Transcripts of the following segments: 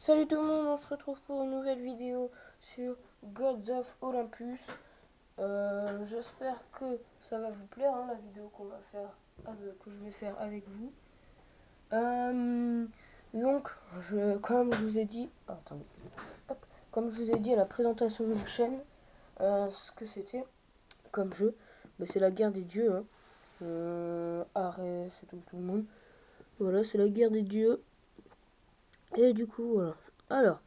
Salut tout le monde, on se retrouve pour une nouvelle vidéo sur Gods of Olympus. J'espère que ça va vous plaire, la vidéo qu'on va faire, que je vais faire avec vous. Donc, comme je vous ai dit, attendez, comme je vous ai dit à la présentation de ma chaîne, ce que c'était comme jeu, c'est la guerre des dieux. Arès et tout le monde. Voilà, c'est la guerre des dieux. Et du coup, voilà. Alors.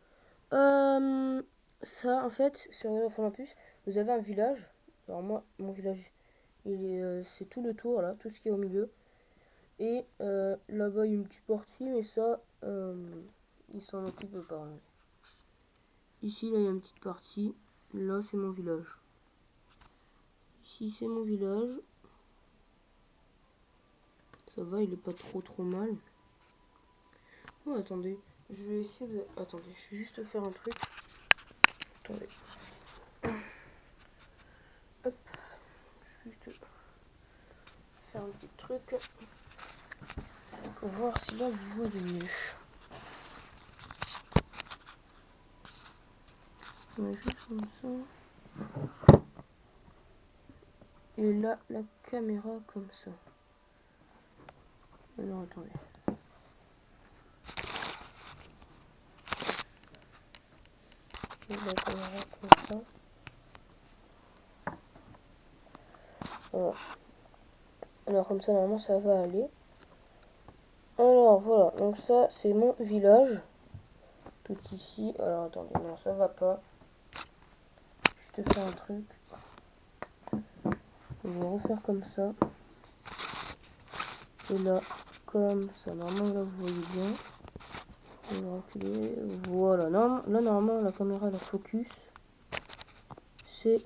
Ça, en fait, sur Olympus, vous avez un village. Alors moi, mon village, c'est tout le tour, là, tout ce qui est au milieu. Et là-bas, il y a une petite partie, mais ça, il s'en occupe pas. Ici, là, il y a une petite partie. Là, c'est mon village. Ici, c'est mon village. Ça va, il est pas trop mal. Oh, attendez, je vais essayer de... Attendez, je vais juste faire un truc. Attendez. Hop. Juste faire un petit truc pour voir si là vous voyez mieux. On va juste comme ça. Et là, la caméra comme ça. Alors attendez. Et la caméra comme ça. Voilà. Alors comme ça, normalement, ça va aller. Alors voilà, donc ça, c'est mon village. Tout ici. Alors attendez, non, ça va pas. Je te fais un truc. Je vais refaire comme ça. Et là, comme ça. Normalement, là, vous voyez bien. Je vais reculer. Voilà. Non, là, normalement, la caméra, la focus. C'est,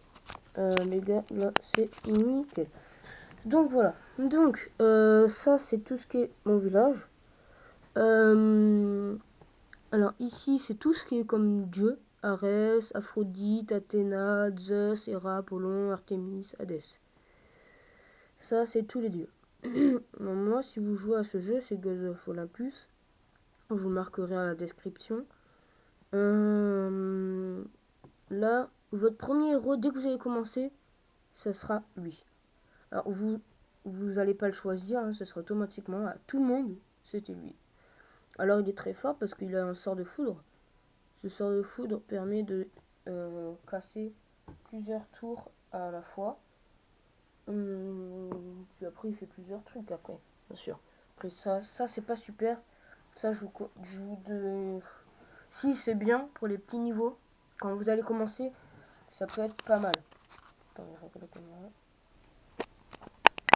les gars, là, c'est nickel. Donc, voilà. Donc, ça, c'est tout ce qui est mon village. Alors, ici, c'est tout ce qui est comme Dieu. Arès, Aphrodite, Athéna, Zeus, Héra, Apollon, Artémis, Hadès. Ça, c'est tous les dieux. Moi, si vous jouez à ce jeu, c'est Gods of Olympus. Je vous marquerai à la description. Là, votre premier héros, dès que vous allez commencer, ce sera lui. Alors, vous allez pas le choisir, ce sera automatiquement à tout le monde, c'était lui. Alors, il est très fort parce qu'il a un sort de foudre. Ce sort de foudre permet de casser plusieurs tours à la fois. Puis après, il fait plusieurs trucs après, bien sûr. Après, ça c'est pas super. Ça, je vous de... Si, c'est bien pour les petits niveaux. Quand vous allez commencer, ça peut être pas mal. Attendez, je regarde la caméra.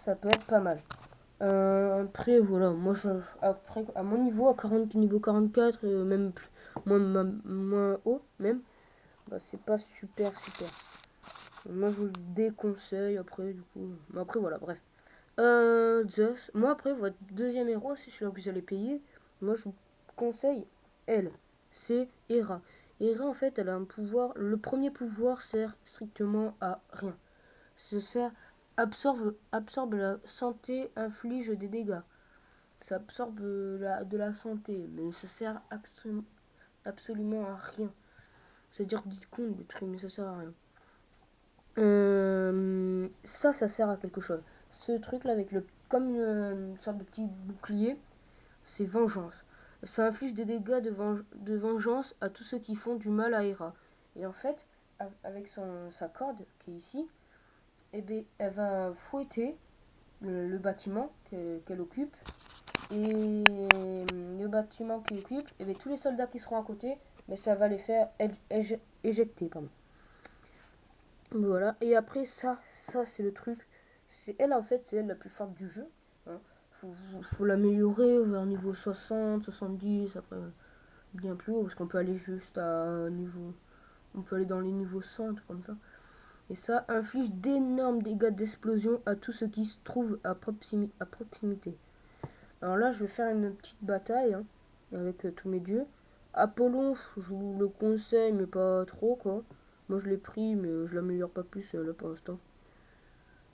Ça peut être pas mal. Après, voilà, moi, après, à mon niveau, à niveau 44, même plus, moins haut, même, c'est pas super. Moi, je vous le déconseille, après, du coup, après, voilà, bref. Zeus, moi, après, votre deuxième héros, c'est celui que vous allez payer. Moi, je vous conseille, elle, c'est Héra. Héra, en fait, elle a un pouvoir, le premier pouvoir sert strictement à rien. Ça sert absorbe la santé, inflige des dégâts. Ça absorbe de la santé, mais ça sert absolument à rien. C'est-à-dire dites compte des trucs, mais ça sert à rien. Ça sert à quelque chose. Ce truc là avec comme une sorte de petit bouclier, c'est vengeance. Ça inflige des dégâts de vengeance à tous ceux qui font du mal à Hera. Et en fait, avec sa corde qui est ici, elle va fouetter le bâtiment qu'elle occupe. Et le bâtiment qu'elle occupe, tous les soldats qui seront à côté, ça va les faire éjecter. Pardon. Voilà. Et après, ça c'est le truc. C'est elle, en fait, c'est elle la plus forte du jeu. Faut l'améliorer vers niveau 60, 70, après bien plus haut, parce qu'on peut aller juste à niveau... On peut aller dans les niveaux 100, comme ça. Et ça inflige d'énormes dégâts d'explosion à tous ceux qui se trouvent à proximité. Alors là, je vais faire une petite bataille avec tous mes dieux. Apollon, je vous le conseille, mais pas trop, quoi. Moi, je l'ai pris, mais je l'améliore pas plus, là, pour l'instant.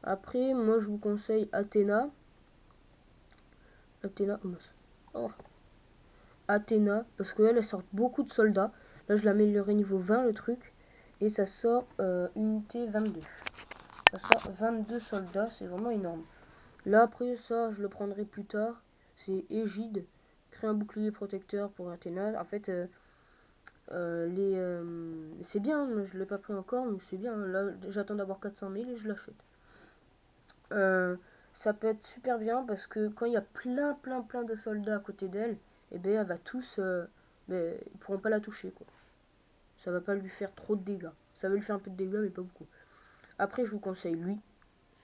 Après, moi, je vous conseille Athéna. Athéna, oh. Athéna, parce qu'elle, elle sort beaucoup de soldats. Là, je l'améliorerai niveau 20, le truc. Et ça sort unité 22. Ça sort 22 soldats, c'est vraiment énorme. Là, après ça, je le prendrai plus tard. C'est Égide. Créer un bouclier protecteur pour Athéna. En fait, c'est bien, je l'ai pas pris encore, mais c'est bien. Là, j'attends d'avoir 400 000 et je l'achète. Ça peut être super bien parce que quand il y a plein de soldats à côté d'elle, et ben elle va tous, ils pourront pas la toucher quoi. Ça va pas lui faire trop de dégâts. Ça va lui faire un peu de dégâts mais pas beaucoup. Après je vous conseille lui.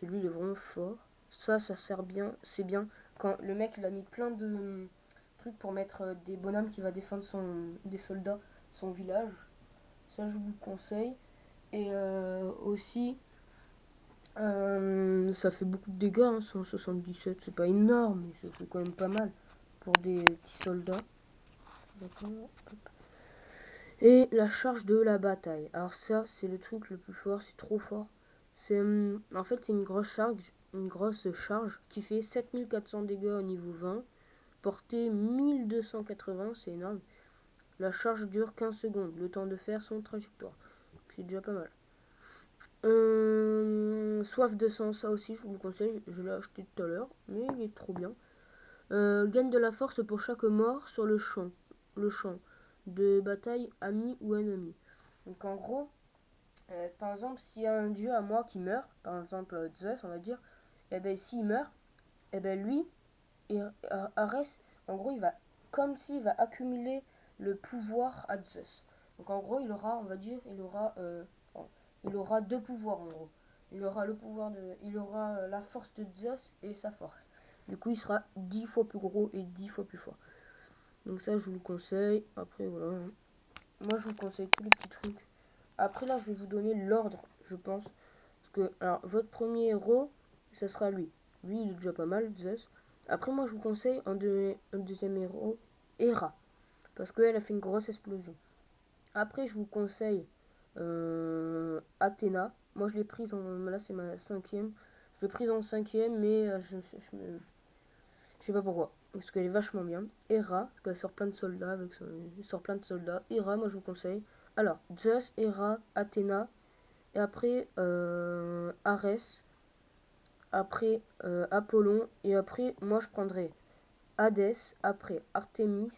Celui il est vraiment fort. Ça sert bien, c'est bien quand le mec il a mis plein de trucs pour mettre des bonhommes qui va défendre des soldats, son village. Ça je vous le conseille. Et aussi ça fait beaucoup de dégâts, hein, 177, c'est pas énorme, mais ça fait quand même pas mal pour des petits soldats. D'accord. Et la charge de la bataille. Alors ça, c'est le truc le plus fort, c'est trop fort. C'est en fait c'est une grosse charge qui fait 7400 dégâts au niveau 20, portée 1280, c'est énorme. La charge dure 15 secondes, le temps de faire son trajectoire. C'est déjà pas mal. Soif de sang, ça aussi je vous le conseille, je l'ai acheté tout à l'heure, mais il est trop bien. Gagne de la force pour chaque mort sur le champ de bataille, ami ou ennemi. Donc en gros, par exemple, s'il y a un dieu à moi qui meurt, par exemple Zeus, on va dire, et ben s'il meurt, et ben lui, et Arès, en gros, il va comme s'il va accumuler le pouvoir à Zeus. Donc en gros, il aura, on va dire, il aura deux pouvoirs en gros. Il aura la force de Zeus et sa force. Du coup, il sera 10 fois plus gros et 10 fois plus fort. Donc ça, je vous le conseille. Après, voilà. Moi, je vous conseille tous les petits trucs. Après, là, je vais vous donner l'ordre, je pense. Parce que, alors, votre premier héros, ça sera lui. Lui, il est déjà pas mal, Zeus. Après, moi, je vous conseille un deuxième héros, Hera. Parce qu'elle a fait une grosse explosion. Après, je vous conseille Athéna. Moi, je l'ai prise là, c'est ma cinquième. Je l'ai prise en cinquième, mais je sais pas pourquoi. Parce qu'elle est vachement bien. Hera, parce qu'elle sort plein de soldats. Elle sort plein de soldats. Hera, moi, je vous conseille. Alors, Zeus, Hera, Athéna. Et après, Arès. Après, Apollon. Et après, moi, je prendrai Hadès. Après, Artémis.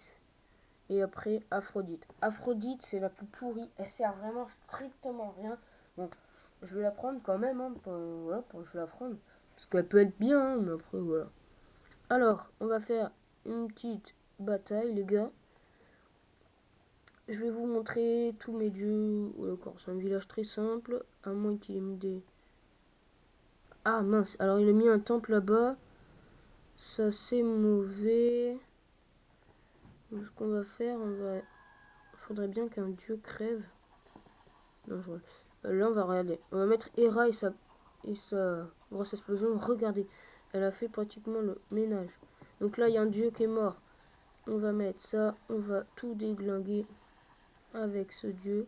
Et après, Aphrodite. Aphrodite, c'est la plus pourrie. Elle sert vraiment strictement à rien. Bon, je vais la prendre quand même. Hein, voilà, je vais la prendre. Parce qu'elle peut être bien, hein, mais après, voilà. Alors, on va faire une petite bataille, les gars. Je vais vous montrer tous mes dieux. Oh, d'accord, c'est un village très simple. À moins qu'il ait mis des... Ah, mince. Alors, il a mis un temple là-bas. Ça, c'est mauvais. Donc, ce qu'on va faire, faudrait bien qu'un dieu crève. Non, là, on va regarder. On va mettre Hera et sa grosse explosion. Regardez, elle a fait pratiquement le ménage. Donc là, il y a un dieu qui est mort. On va mettre ça. On va tout déglinguer avec ce dieu.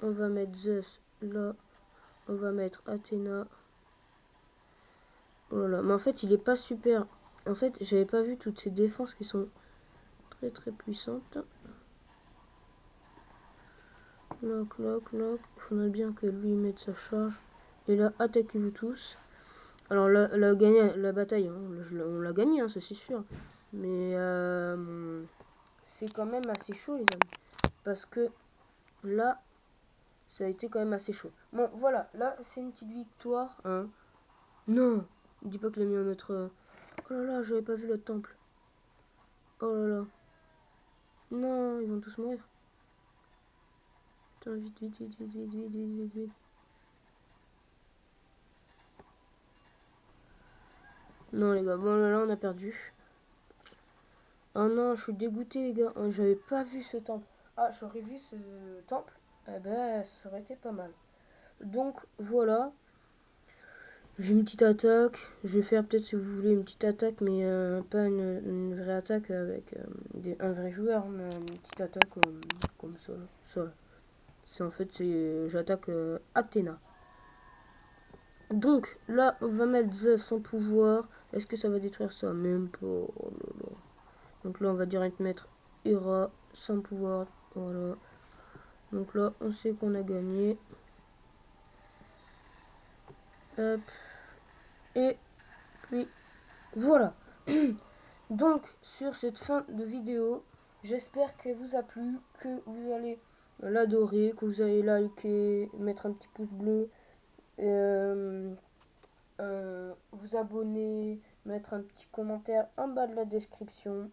On va mettre Zeus là. On va mettre Athéna. Oh là là. Mais en fait, il est pas super. En fait, j'avais pas vu toutes ces défenses qui sont très puissantes. Loc. Il faudrait bien que lui mette sa charge. Et là, attaquez-vous tous. Alors là, gagné la bataille, hein, on l'a gagné, hein, ça c'est sûr. Mais c'est quand même assez chaud, les amis. Parce que là, ça a été quand même assez chaud. Bon, voilà, là, c'est une petite victoire. Hein. Non, dis pas qu'il a mis un autre... Oh là là, j'avais pas vu le temple. Oh là là. Non, ils vont tous mourir. Putain, vite. Non, les gars, bon là, on a perdu. Oh non, je suis dégoûté, les gars. Oh, j'avais pas vu ce temple. Ah, j'aurais vu ce temple. Eh ben, ça aurait été pas mal. Donc, voilà. J'ai une petite attaque. Je vais faire peut-être, si vous voulez, une petite attaque, mais pas une vraie attaque avec un vrai joueur, mais une petite attaque comme ça. C'est en fait, j'attaque Athéna. Donc, là, on va mettre Zeus son pouvoir. Est-ce que ça va détruire ça? Même pas. Oh là là. Donc là, on va direct mettre ira sans pouvoir. Voilà. Donc là, on sait qu'on a gagné. Hop. Et puis, voilà. Donc, sur cette fin de vidéo, j'espère qu'elle vous a plu, que vous allez l'adorer, que vous allez liker, mettre un petit pouce bleu, vous abonner, mettre un petit commentaire en bas de la description,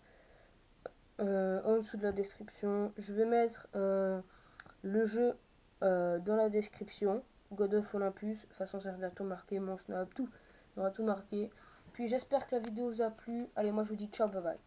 en dessous de la description. Je vais mettre le jeu dans la description. God of Olympus, de toute façon ça va tout marqué, mon snap, tout. Il y aura tout marqué. Puis j'espère que la vidéo vous a plu. Allez, moi je vous dis ciao, bye bye.